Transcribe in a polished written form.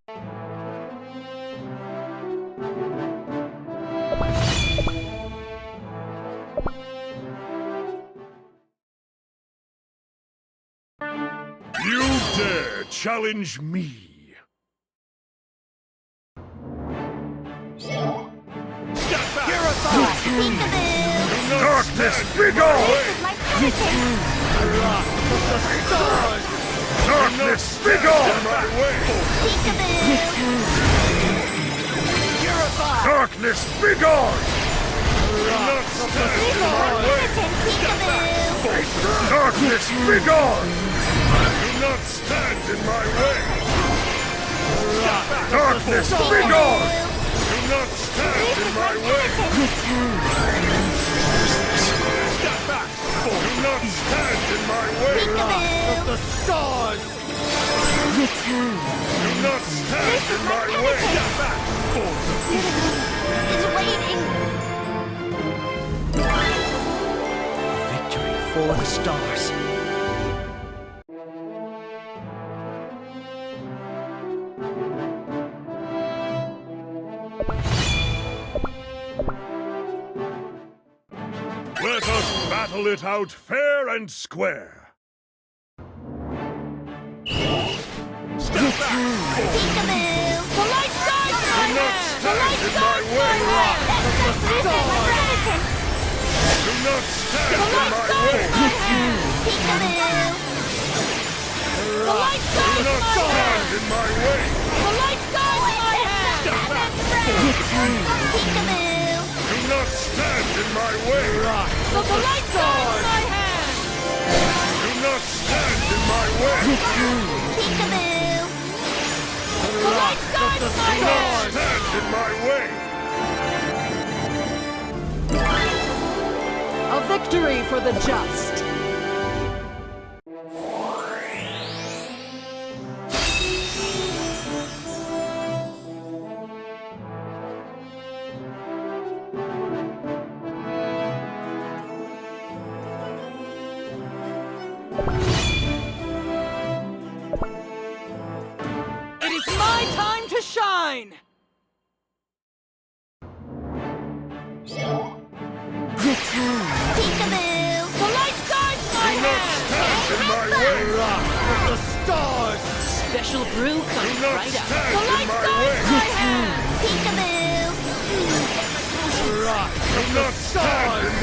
You dare challenge me? Step back! Darkness, be gone! Darkness, be gone! Darkness, be gone! Darkness, be gone! Do not stand in my way! Darkness, be gone! Do not stand in my way! Step back! Do not stand in my way! Of the stars! Return. Do not stand in my way! Step back! It's waiting. Victory for the stars. Let us battle it out fair and square. Step back! Peekaboo! The light guides my Do not hand! stand in my way! This is my repentance! Do not stand The in light my guides way! my hand! Peekaboo! The light Do guides not my stand hand! in my way! The light guides my hand! Peekaboo! Do not stand in my way! The light guides my hand! Do not stand in my way! Peekaboo! The light guides my Do not hand! stand in my way! A victory for the just. It is my time to shine! Return. Peekaboo! The light guides my Do not hand! stand in my way! Of the stars! Special brew Do coming not right up. The stand in light my guides way! my hand! Peekaboo! Do not stand in